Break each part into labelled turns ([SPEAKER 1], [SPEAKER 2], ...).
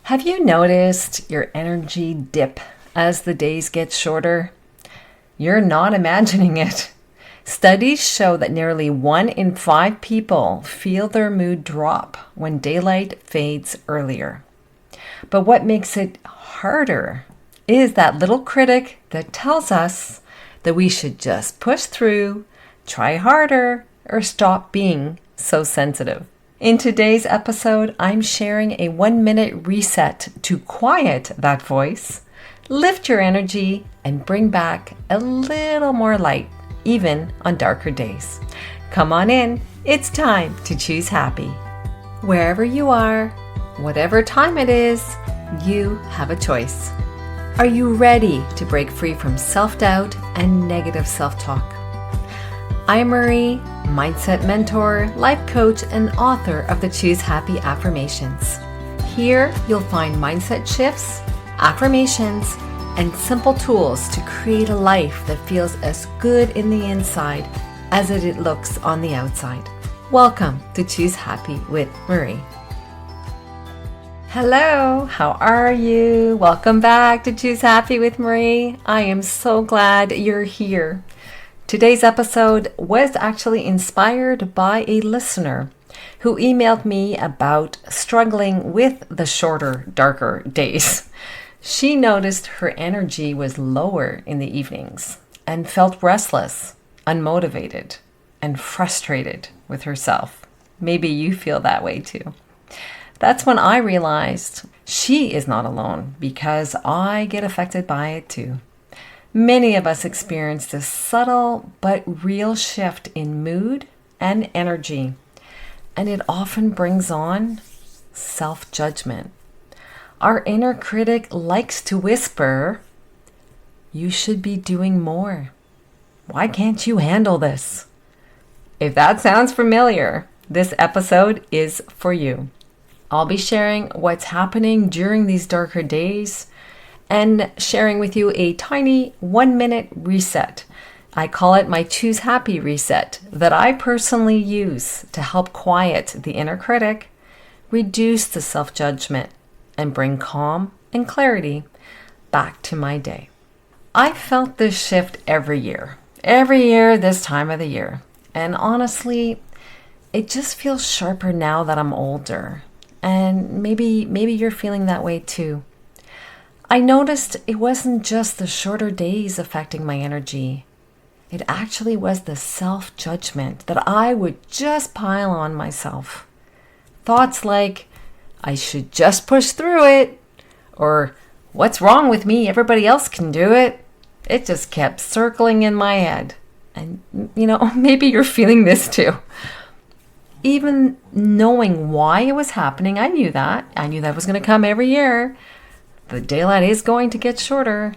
[SPEAKER 1] Have you noticed your energy dip as the days get shorter? You're not imagining it. Studies show that nearly 1 in 5 people feel their mood drop when daylight fades earlier. But what makes it harder is that little critic that tells us that we should just push through, try harder, or stop being so sensitive. In today's episode, I'm sharing a 1-minute reset to quiet that voice, lift your energy, and bring back a little more light, even on darker days. Come on in, it's time to choose happy. Wherever you are, whatever time it is, you have a choice. Are you ready to break free from self-doubt and negative self-talk? I'm Marie, mindset mentor, life coach, and author of the Choose Happy Affirmations. Here, you'll find mindset shifts, affirmations, and simple tools to create a life that feels as good in the inside as it looks on the outside. Welcome to Choose Happy with Marie. Hello, how are you? Welcome back to Choose Happy with Marie. I am so glad you're here. Today's episode was actually inspired by a listener who emailed me about struggling with the shorter, darker days. She noticed her energy was lower in the evenings and felt restless, unmotivated, and frustrated with herself. Maybe you feel that way too. That's when I realized she is not alone because I get affected by it too. Many of us experience this subtle but real shift in mood and energy, and it often brings on self-judgment. Our inner critic likes to whisper, "You should be doing more. Why can't you handle this?" If that sounds familiar, this episode is for you. I'll be sharing what's happening during these darker days and sharing with you a tiny 1-minute reset. I call it my Choose Happy reset that I personally use to help quiet the inner critic, reduce the self-judgment, and bring calm and clarity back to my day. I felt this shift every year this time of the year. And honestly, it just feels sharper now that I'm older. And maybe you're feeling that way too. I noticed it wasn't just the shorter days affecting my energy. It actually was the self-judgment that I would just pile on myself. Thoughts like, I should just push through it, or what's wrong with me? Everybody else can do it. It just kept circling in my head. And, maybe you're feeling this too. Even knowing why it was happening, I knew that. I knew that was going to come every year. The daylight is going to get shorter.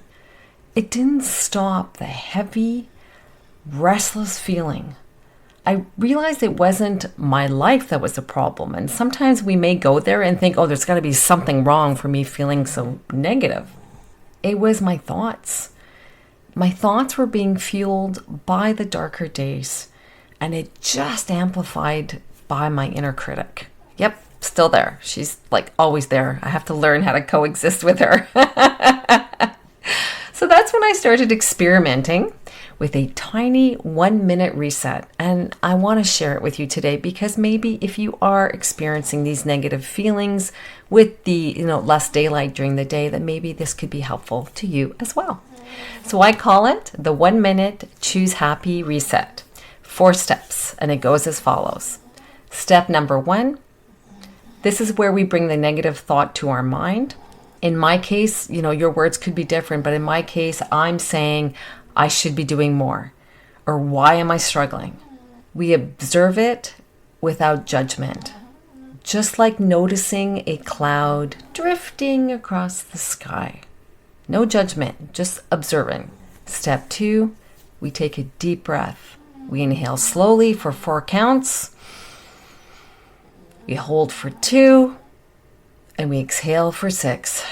[SPEAKER 1] It didn't stop the heavy, restless feeling. I realized it wasn't my life that was the problem. And sometimes we may go there and think, there's got to be something wrong for me feeling so negative. It was my thoughts. My thoughts were being fueled by the darker days. And it just amplified by my inner critic. Yep. Still there. She's like always there. I have to learn how to coexist with her. So that's when I started experimenting with a tiny 1-minute reset. And I want to share it with you today because maybe if you are experiencing these negative feelings with the less daylight during the day, then maybe this could be helpful to you as well. So I call it the 1-minute Choose Happy reset. 4 steps, and it goes as follows. Step number 1. This is where we bring the negative thought to our mind. In my case, your words could be different, but in my case, I'm saying I should be doing more, or why am I struggling? We observe it without judgment, just like noticing a cloud drifting across the sky. No judgment, just observing. Step 2, we take a deep breath. We inhale slowly for 4 counts. We hold for 2, and we exhale for 6.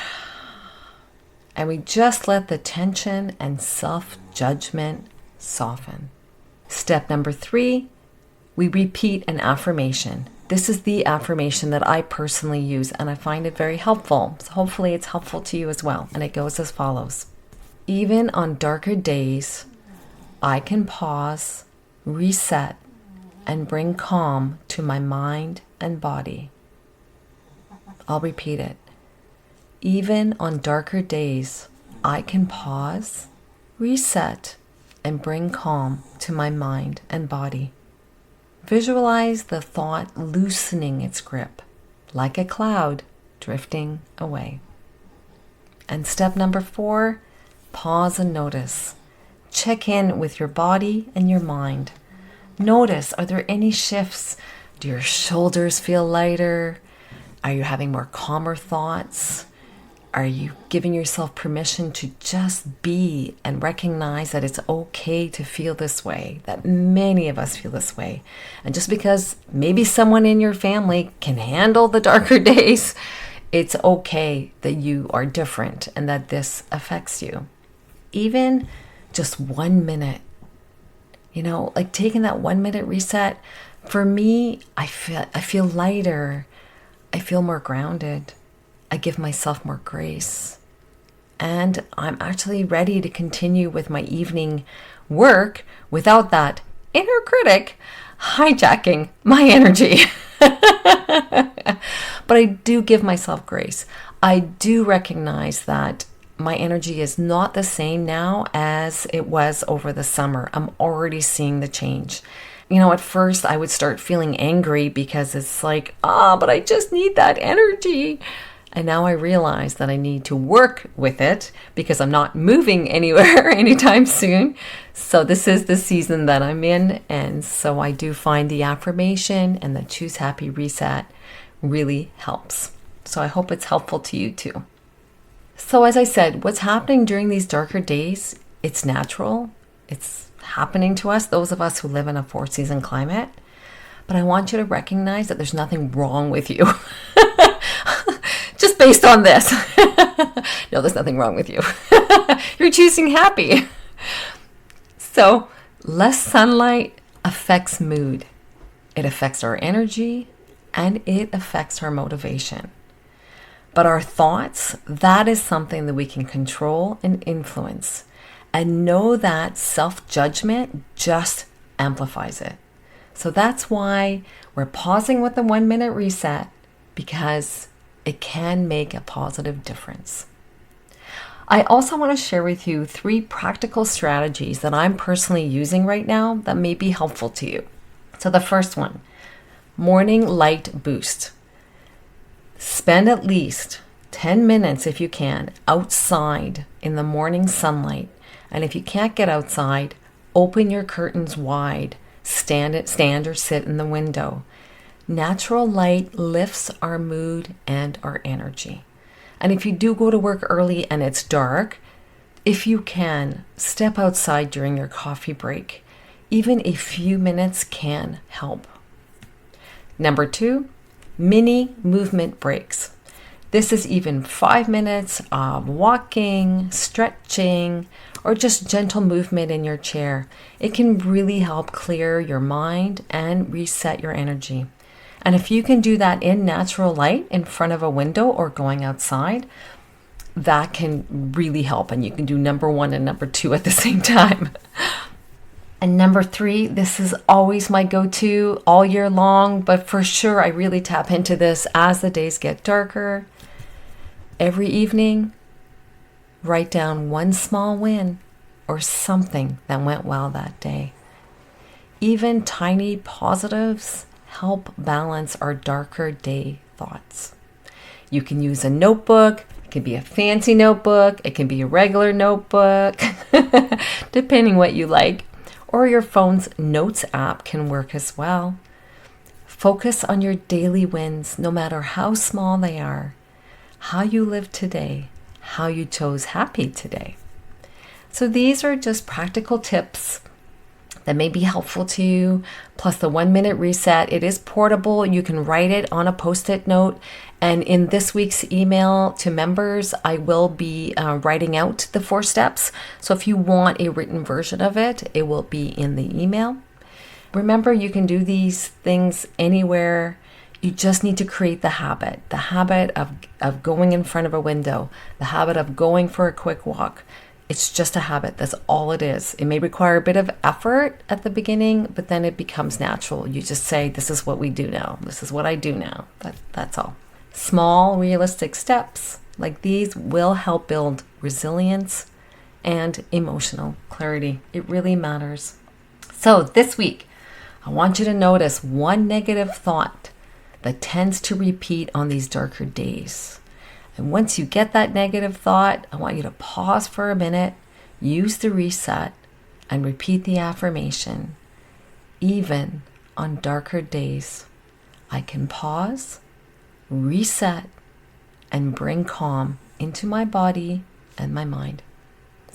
[SPEAKER 1] And we just let the tension and self-judgment soften. Step number 3, we repeat an affirmation. This is the affirmation that I personally use, and I find it very helpful. So hopefully it's helpful to you as well. And it goes as follows. Even on darker days, I can pause, reset, and bring calm to my mind and body. I'll repeat it. Even on darker days, I can pause, reset, and bring calm to my mind and body. Visualize the thought loosening its grip, like a cloud drifting away. And step number 4, pause and notice. Check in with your body and your mind. Notice, are there any shifts? Do your shoulders feel lighter? Are you having more calmer thoughts? Are you giving yourself permission to just be and recognize that it's okay to feel this way, that many of us feel this way? And just because maybe someone in your family can handle the darker days, it's okay that you are different and that this affects you. Even just 1 minute, like taking that 1 minute reset, for me, I feel lighter. I feel more grounded. I give myself more grace. And I'm actually ready to continue with my evening work without that inner critic hijacking my energy. But I do give myself grace. I do recognize that my energy is not the same now as it was over the summer. I'm already seeing the change. At first I would start feeling angry because it's like, but I just need that energy. And now I realize that I need to work with it because I'm not moving anywhere anytime soon. So this is the season that I'm in. And so I do find the affirmation and the Choose Happy Reset really helps. So I hope it's helpful to you too. So as I said, what's happening during these darker days, it's natural. It's happening to us, those of us who live in a 4-season climate. But I want you to recognize that there's nothing wrong with you. Just based on this. No, there's nothing wrong with you. You're choosing happy. So less sunlight affects mood. It affects our energy and it affects our motivation. But our thoughts, that is something that we can control and influence. And know that self-judgment just amplifies it. So that's why we're pausing with the 1 minute reset, because it can make a positive difference. I also want to share with you 3 practical strategies that I'm personally using right now that may be helpful to you. So the first one, morning light boost. Spend at least 10 minutes, if you can, outside in the morning sunlight. And if you can't get outside, open your curtains wide, stand or sit in the window. Natural light lifts our mood and our energy. And if you do go to work early and it's dark, if you can, step outside during your coffee break. Even a few minutes can help. Number 2, mini movement breaks. This is even 5 minutes of walking, stretching, or just gentle movement in your chair. It can really help clear your mind and reset your energy. And if you can do that in natural light in front of a window or going outside, that can really help. And you can do number 1 and number 2 at the same time. And number 3, this is always my go-to all year long, but for sure I really tap into this as the days get darker. Every evening, write down one small win or something that went well that day. Even tiny positives help balance our darker day thoughts. You can use a notebook. It can be a fancy notebook. It can be a regular notebook, depending what you like. Or your phone's notes app can work as well. Focus on your daily wins, no matter how small they are. How you live today, how you chose happy today. So these are just practical tips that may be helpful to you, plus the 1 minute reset. It is portable. You can write it on a Post-it note. And in this week's email to members, I will be writing out the 4 steps. So if you want a written version of it, it will be in the email. Remember, you can do these things anywhere You just need to create the habit of going in front of a window, the habit of going for a quick walk. It's just a habit. That's all it is. It may require a bit of effort at the beginning, but then it becomes natural. You just say, this is what we do now. This is what I do now. That's all. Small, realistic steps like these will help build resilience and emotional clarity. It really matters. So this week, I want you to notice one negative thought that tends to repeat on these darker days. And once you get that negative thought, I want you to pause for a minute, use the reset, and repeat the affirmation. Even on darker days, I can pause, reset, and bring calm into my body and my mind.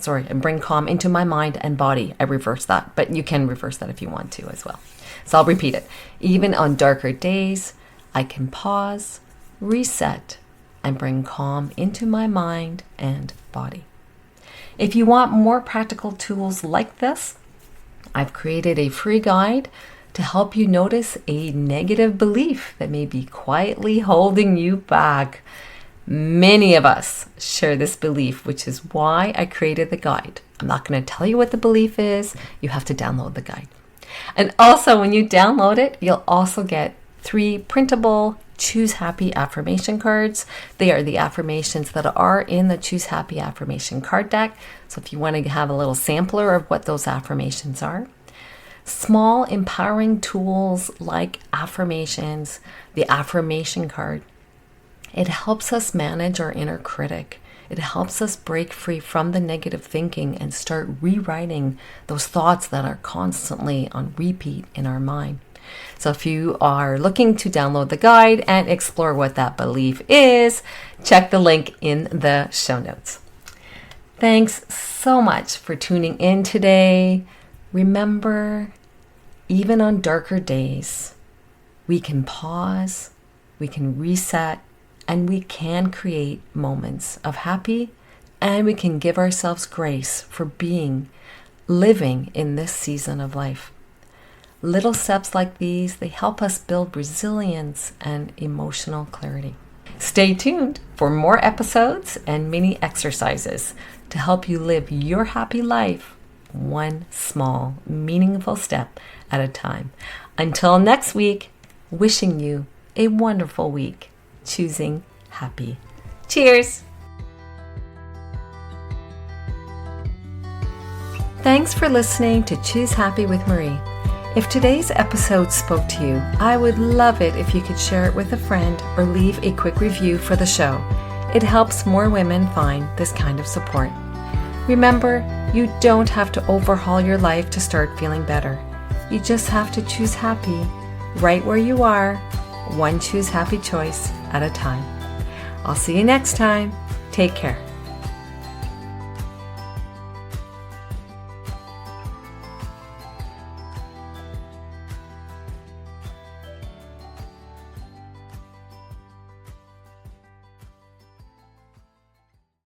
[SPEAKER 1] And bring calm into my mind and body. I reverse that, but you can reverse that if you want to as well. So I'll repeat it. Even on darker days, I can pause, reset, and bring calm into my mind and body. If you want more practical tools like this, I've created a free guide to help you notice a negative belief that may be quietly holding you back. Many of us share this belief, which is why I created the guide. I'm not going to tell you what the belief is. You have to download the guide. And also, when you download it, you'll also get 3 printable Choose Happy affirmation cards. They are the affirmations that are in the Choose Happy affirmation card deck. So if you want to have a little sampler of what those affirmations are. Small empowering tools like affirmations, the affirmation card. It helps us manage our inner critic. It helps us break free from the negative thinking and start rewriting those thoughts that are constantly on repeat in our mind. So if you are looking to download the guide and explore what that belief is, check the link in the show notes. Thanks so much for tuning in today. Remember, even on darker days, we can pause, we can reset, and we can create moments of happy, and we can give ourselves grace for living in this season of life. Little steps like these, they help us build resilience and emotional clarity. Stay tuned for more episodes and mini exercises to help you live your happy life one small, meaningful step at a time. Until next week, wishing you a wonderful week. Choosing happy. Cheers! Thanks for listening to Choose Happy with Marie. If today's episode spoke to you, I would love it if you could share it with a friend or leave a quick review for the show. It helps more women find this kind of support. Remember, you don't have to overhaul your life to start feeling better. You just have to choose happy right where you are, one choose happy choice at a time. I'll see you next time. Take care.